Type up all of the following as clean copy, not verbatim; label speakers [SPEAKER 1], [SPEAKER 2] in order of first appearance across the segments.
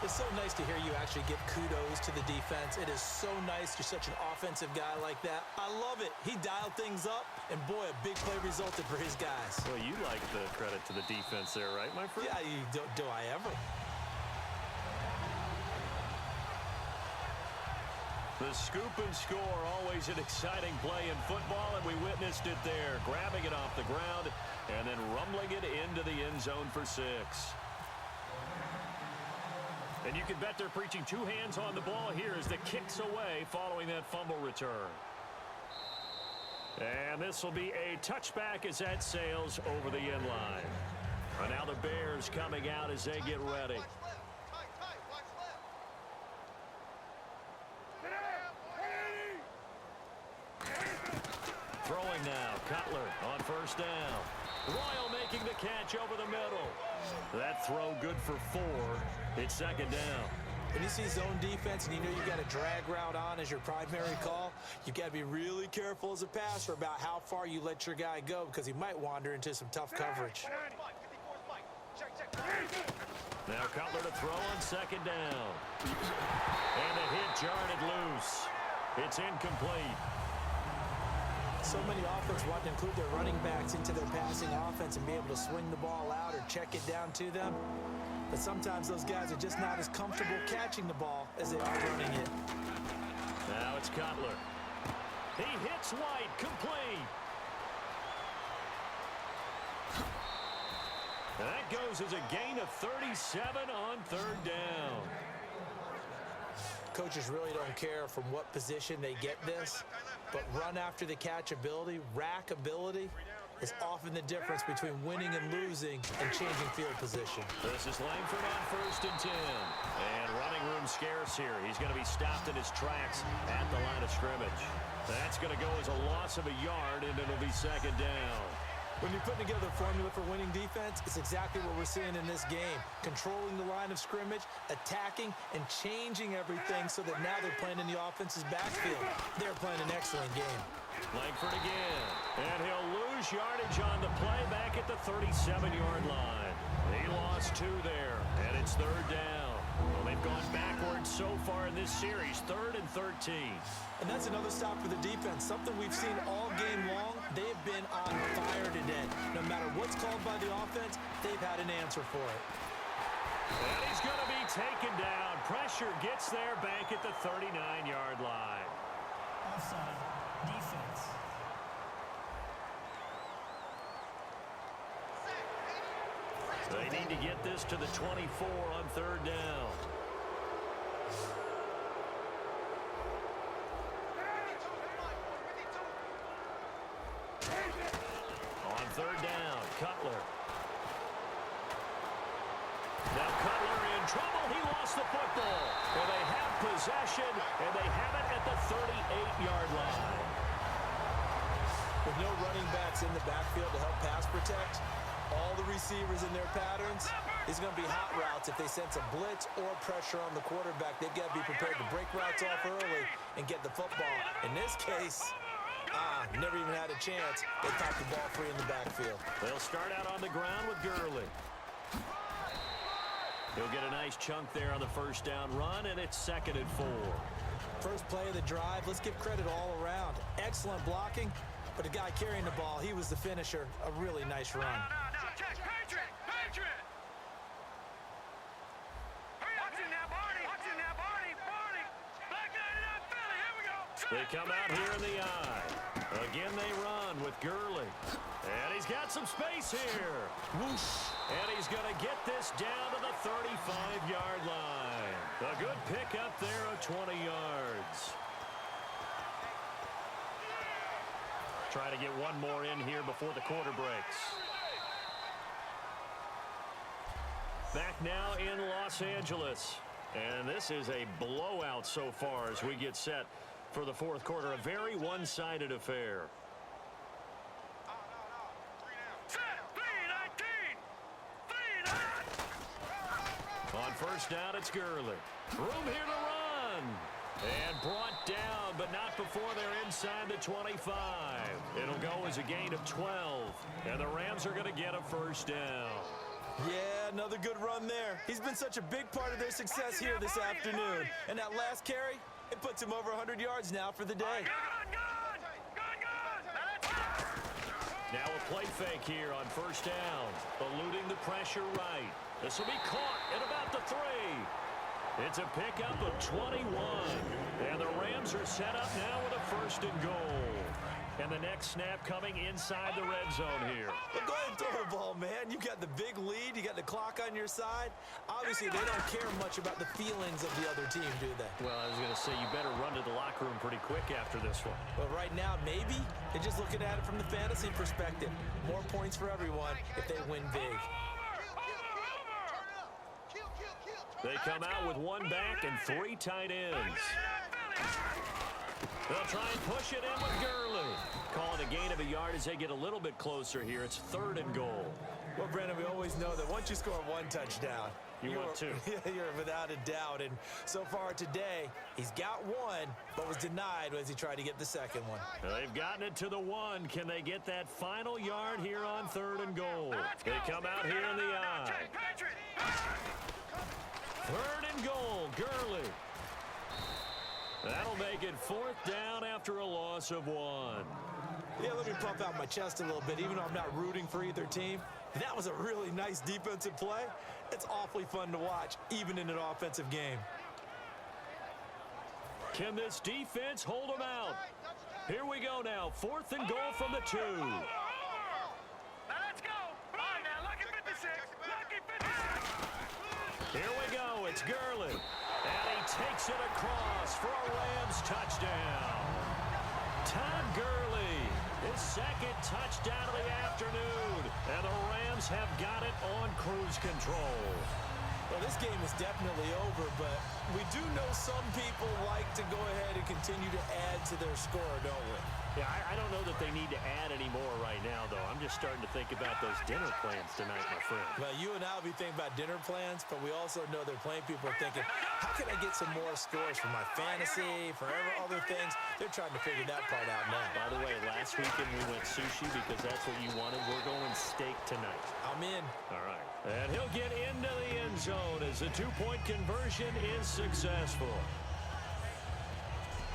[SPEAKER 1] It's so nice to hear you actually give kudos to the defense. It is so nice. You're such an offensive guy like that. I love it. He dialed things up, and boy, a big play resulted for his guys.
[SPEAKER 2] Well, you like the credit to the defense there, right, my friend?
[SPEAKER 1] Yeah, do I ever?
[SPEAKER 2] The scoop and score, always an exciting play in football, and we witnessed it there. Grabbing it off the ground and then rumbling it into the end zone for 6. And you can bet they're preaching two hands on the ball here as the kick's away following that fumble return. And this will be a touchback as that sails over the end line. And now the Bears coming out as they get ready. Throwing now, Cutler on first down. Royal making the catch over the middle. That throw good for 4. It's second down.
[SPEAKER 1] When you see zone defense and you know you got a drag route on as your primary call, you got to be really careful as a passer about how far you let your guy go because he might wander into some tough coverage.
[SPEAKER 2] Now Cutler to throw on second down. And the hit jarred it loose. It's incomplete.
[SPEAKER 1] So many offenses want to include their running backs into their passing offense and be able to swing the ball out or check it down to them. But sometimes those guys are just not as comfortable catching the ball as they are running it.
[SPEAKER 2] Now it's Cutler. He hits White, complete. And that goes as a gain of 37 on third down.
[SPEAKER 1] Coaches really don't care from what position they get this, but run after the catch ability, rack ability, is often the difference between winning and losing and changing field position.
[SPEAKER 2] This is Langford on first and 10. And running room scarce here. He's going to be stopped in his tracks at the line of scrimmage. That's going to go as a loss of a yard, and it'll be second down.
[SPEAKER 1] When you're putting together a formula for winning defense, it's exactly what we're seeing in this game. Controlling the line of scrimmage, attacking, and changing everything so that now they're playing in the offense's backfield. They're playing an excellent game.
[SPEAKER 2] Langford again. And he'll lose yardage on the play back at the 37-yard line. He lost 2 there, and it's third down. Well, they've gone backwards so far in this series, 3rd and 13.
[SPEAKER 1] And that's another stop for the defense, something we've seen all game long. They've been on fire today. No matter what's called by the offense, they've had an answer for it.
[SPEAKER 2] And he's going to be taken down. Pressure gets there back at the 39-yard line.
[SPEAKER 3] Offside, defense.
[SPEAKER 2] They need to get this to the 24 on third down. On third down, Cutler. Now Cutler in trouble. He lost the football. Well, they have possession, and they have it at the 38-yard line.
[SPEAKER 1] With no running backs in the backfield to help pass protect, all the receivers in their patterns, these are going to be hot routes if they sense a blitz or pressure on the quarterback. They've got to be prepared to break routes off early and get the football. In this case, never even had a chance. They popped the ball free in the backfield.
[SPEAKER 2] They'll start out on the ground with Gurley. He'll get a nice chunk there on the first down run, and it's 2nd and 4.
[SPEAKER 1] First play of the drive, let's give credit all around. Excellent blocking, but the guy carrying the ball, he was the finisher. A really nice run.
[SPEAKER 4] Patriot! Patriot! Watching that Barney! Watching that Barney! Barney! Black 99 Philly, here we go!
[SPEAKER 2] They come out here in the eye. Again they run with Gurley. And he's got some space here. Whoosh. And he's going to get this down to the 35-yard line. A good pickup there of 20 yards. Try to get one more in here before the quarter breaks. Back now in Los Angeles. And this is a blowout so far as we get set for the fourth quarter. A very one-sided affair. On first down, it's Gurley. Room here to run. And brought down, but not before they're inside the 25. It'll go as a gain of 12. And the Rams are going to get a first down.
[SPEAKER 1] Yeah, another good run there. He's been such a big part of their success here this afternoon. And that last carry, it puts him over 100 yards now for the day.
[SPEAKER 2] Now a play fake here on first down. Eluding the pressure right. This will be caught at about the 3. It's a pickup of 21. And the Rams are set up now with a 1st and goal. And the next snap coming inside the red zone here.
[SPEAKER 1] Well, go ahead and throw the ball, man. You got the big lead. You got the clock on your side. Obviously, they don't care much about the feelings of the other team, do they?
[SPEAKER 2] Well, I was going to say, you better run to the locker room pretty quick after this one.
[SPEAKER 1] But right now, maybe they're just looking at it from the fantasy perspective. More points for everyone if they win big.
[SPEAKER 2] They come out with 1 back and 3 tight ends. They'll try and push it in with Gurley. Calling a gain of a yard as they get a little bit closer here. It's 3rd and goal.
[SPEAKER 1] Well, Brandon, we always know that once you score 1 touchdown,
[SPEAKER 2] you want 2.
[SPEAKER 1] You're without a doubt. And so far today, he's got 1, but was denied as he tried to get the second one.
[SPEAKER 2] They've gotten it to the 1. Can they get that final yard here on 3rd and goal? They come out here in the eye. 3rd and goal, Gurley. That'll make it 4th down after a loss of 1.
[SPEAKER 1] Yeah, let me pump out my chest a little bit, even though I'm not rooting for either team. That was a really nice defensive play. It's awfully fun to watch, even in an offensive game.
[SPEAKER 2] Can this defense hold them out? Here we go now. 4th and goal from the 2.
[SPEAKER 4] Now let's go. On now, lucky 56. Lucky 56.
[SPEAKER 2] Here we go. It's Gurley. And he takes it across for a Rams touchdown. Todd Gurley, his 2nd touchdown of the afternoon. And the Rams have got it on cruise control.
[SPEAKER 1] Well, this game is definitely over, but we do know some people like to go ahead and continue to add to their score, don't we?
[SPEAKER 2] Yeah, I don't know that they need to add any more right now, though. I'm just starting to think about those dinner plans tonight, my friend.
[SPEAKER 1] Well, you and I will be thinking about dinner plans, but we also know there are plenty of people are thinking, how can I get some more scores for my fantasy, for other things? They're trying to figure that part out now.
[SPEAKER 2] By the way, last weekend we went sushi because that's what you wanted. We're going steak tonight.
[SPEAKER 1] I'm in.
[SPEAKER 2] All right. And he'll get into the end zone as the 2-point conversion is successful.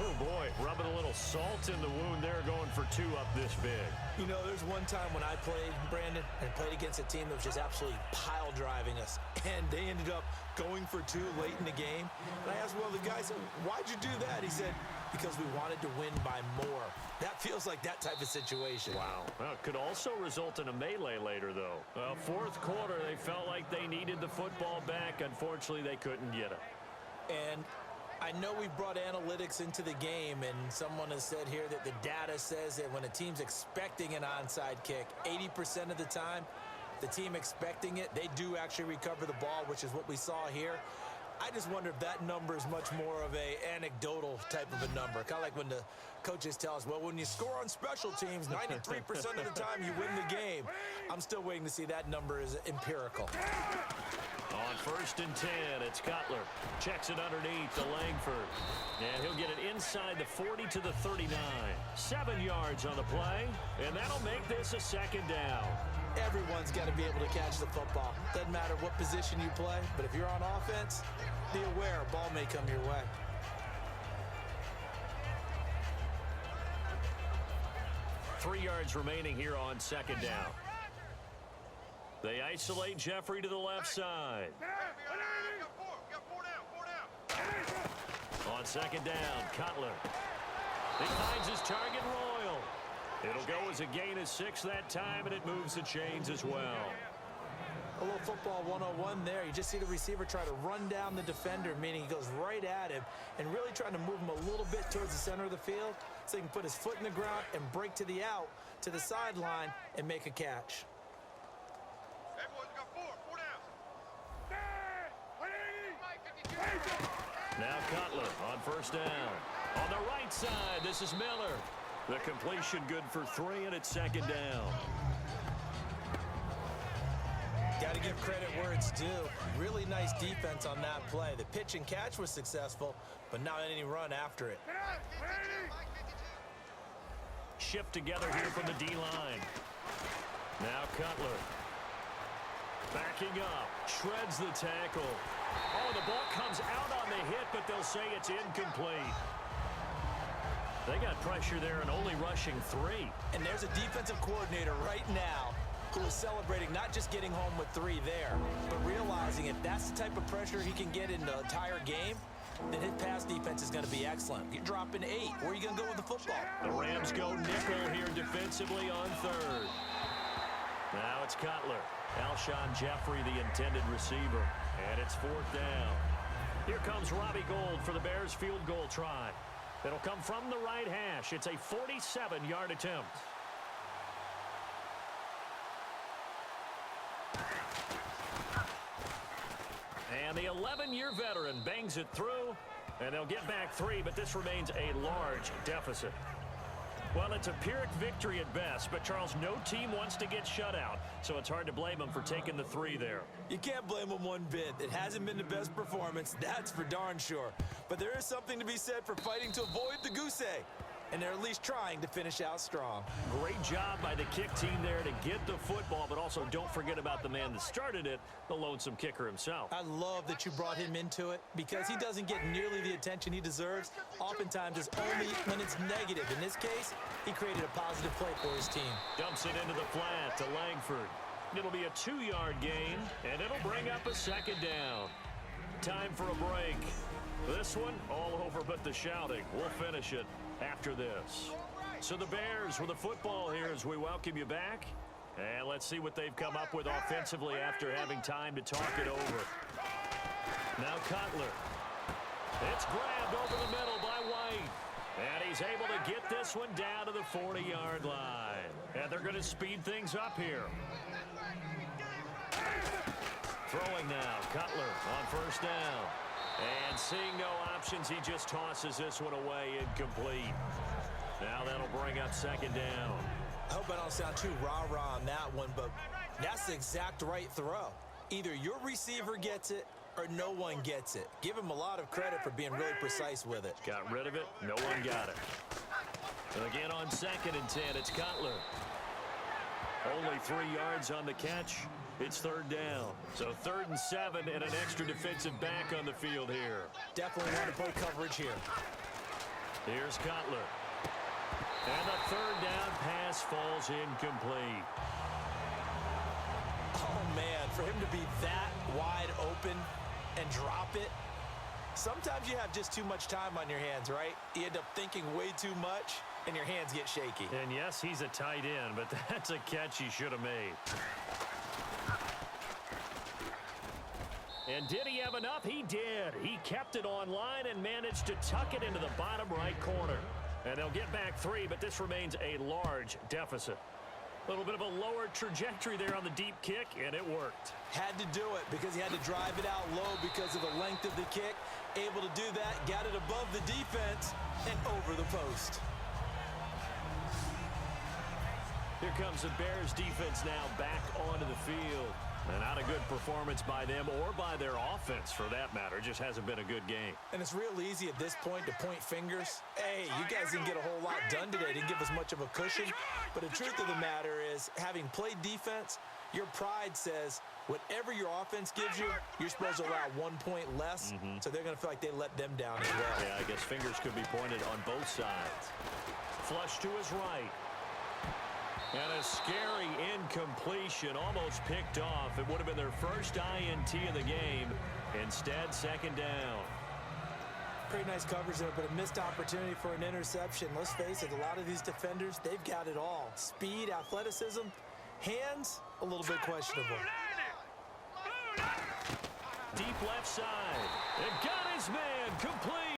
[SPEAKER 2] Oh, boy, rubbing a little salt in the wound there, going for 2 up this big.
[SPEAKER 1] You know, there's one time when I played, Brandon, and played against a team that was just absolutely pile driving us, and they ended up going for 2 late in the game. And I asked one of the guys, why'd you do that? He said, because we wanted to win by more. That feels like that type of situation.
[SPEAKER 2] Wow. Well, it could also result in a melee later, though. 4th quarter, they felt like they needed the football back. Unfortunately, they couldn't get it.
[SPEAKER 1] And I know we brought analytics into the game, and someone has said here that the data says that when a team's expecting an onside kick, 80% of the time, the team expecting it, they do actually recover the ball, which is what we saw here. I just wonder if that number is much more of a anecdotal type of a number. Kind of like when the coaches tell us, well, when you score on special teams, 93% of the time you win the game. I'm still waiting to see that number is empirical.
[SPEAKER 2] On 1st and 10, it's Cutler. Checks it underneath to Langford. And he'll get it inside the 40 to the 39. 7 yards on the play, and that'll make this a 2nd down.
[SPEAKER 1] Everyone's got to be able to catch the football. Doesn't matter what position you play, but if you're on offense, be aware a ball may come your way.
[SPEAKER 2] Three yards remaining here on 2nd down. They isolate Jeffrey to the left side. On 2nd down, Cutler. He finds his target, Royal. It'll go as a gain of 6 that time, and it moves the chains as well.
[SPEAKER 1] A little football 101 there. You just see the receiver try to run down the defender, meaning he goes right at him and really trying to move him a little bit towards the center of the field so he can put his foot in the ground and break to the out, to the sideline, and make a catch.
[SPEAKER 2] Now Cutler on 1st down. On the right side, this is Miller. The completion good for 3, and it's 2nd down.
[SPEAKER 1] Got to give credit where it's due. Really nice defense on that play. The pitch and catch was successful, but not any run after it.
[SPEAKER 2] Shift together here from the D-line. Now Cutler. Backing up, shreds the tackle. Oh, the ball comes out on the hit, but they'll say it's incomplete. They got pressure there and only rushing 3.
[SPEAKER 1] And there's a defensive coordinator right now who is celebrating not just getting home with 3 there, but realizing if that's the type of pressure he can get in the entire game, then his pass defense is going to be excellent. You're dropping 8. Where are you going to go with the football?
[SPEAKER 2] The Rams go nickel here defensively on 3rd. Now it's Cutler. Alshon Jeffrey, the intended receiver. And it's 4th down. Here comes Robbie Gould for the Bears field goal try. It'll come from the right hash. It's a 47-yard attempt. And the 11-year veteran bangs it through, and they'll get back 3, but this remains a large deficit. Well, it's a Pyrrhic victory at best, but, Charles, no team wants to get shut out, so it's hard to blame them for taking the 3 there.
[SPEAKER 1] You can't blame them one bit. It hasn't been the best performance, that's for darn sure. But there is something to be said for fighting to avoid the goose egg, and they're at least trying to finish out strong.
[SPEAKER 2] Great job by the kick team there to get the football, but also don't forget about the man that started it, the lonesome kicker himself.
[SPEAKER 1] I love that you brought him into it because he doesn't get nearly the attention he deserves. Oftentimes, it's only when it's negative. In this case, he created a positive play for his team.
[SPEAKER 2] Dumps it into the flat to Langford. It'll be a 2-yard gain, and it'll bring up a 2nd down. Time for a break. This one, all over but the shouting. We'll finish it after this. So the Bears with the football here as we welcome you back. And let's see what they've come up with offensively after having time to talk it over. Now Cutler. It's grabbed over the middle by White. And he's able to get this one down to the 40-yard line. And they're going to speed things up here. Throwing now, Cutler on 1st down. And seeing no options, he just tosses this one away, incomplete. Now that'll bring up 2nd down.
[SPEAKER 1] I hope I don't sound too rah-rah on that one, but that's the exact right throw. Either your receiver gets it or no one gets it. Give him a lot of credit for being really precise with it.
[SPEAKER 2] Got rid of it. No one got it. And again on 2nd and 10, it's Cutler. Only 3 yards on the catch. It's 3rd down. So 3rd and 7 and an extra defensive back on the field here.
[SPEAKER 1] Definitely want to play coverage here.
[SPEAKER 2] Here's Cutler. And the 3rd down pass falls incomplete.
[SPEAKER 1] Oh, man, for him to be that wide open and drop it. Sometimes you have just too much time on your hands, right? You end up thinking way too much, and your hands get shaky.
[SPEAKER 2] And yes, he's a tight end, but that's a catch he should have made. And did he have enough? He did. He kept it on line and managed to tuck it into the bottom right corner. And they'll get back 3, but this remains a large deficit. A little bit of a lower trajectory there on the deep kick, and it worked.
[SPEAKER 1] Had to do it because he had to drive it out low because of the length of the kick. Able to do that, got it above the defense and over the post.
[SPEAKER 2] Here comes the Bears defense now back onto the field. And not a good performance by them or by their offense, for that matter. Just hasn't been a good game.
[SPEAKER 1] And it's real easy at this point to point fingers. Hey, you guys didn't get a whole lot done today. Didn't give us much of a cushion. But the truth of the matter is, having played defense, your pride says whatever your offense gives you, you're supposed to allow 1 point less. So they're going to feel like they let them down as well.
[SPEAKER 2] Yeah, I guess fingers could be pointed on both sides. Flush to his right. And a scary incompletion, almost picked off. It would have been their first INT of the game. Instead, 2nd down.
[SPEAKER 1] Pretty nice coverage there, but a missed opportunity for an interception. Let's face it, a lot of these defenders, they've got it all. Speed, athleticism, hands, a little bit questionable.
[SPEAKER 2] Deep left side. And got his man complete.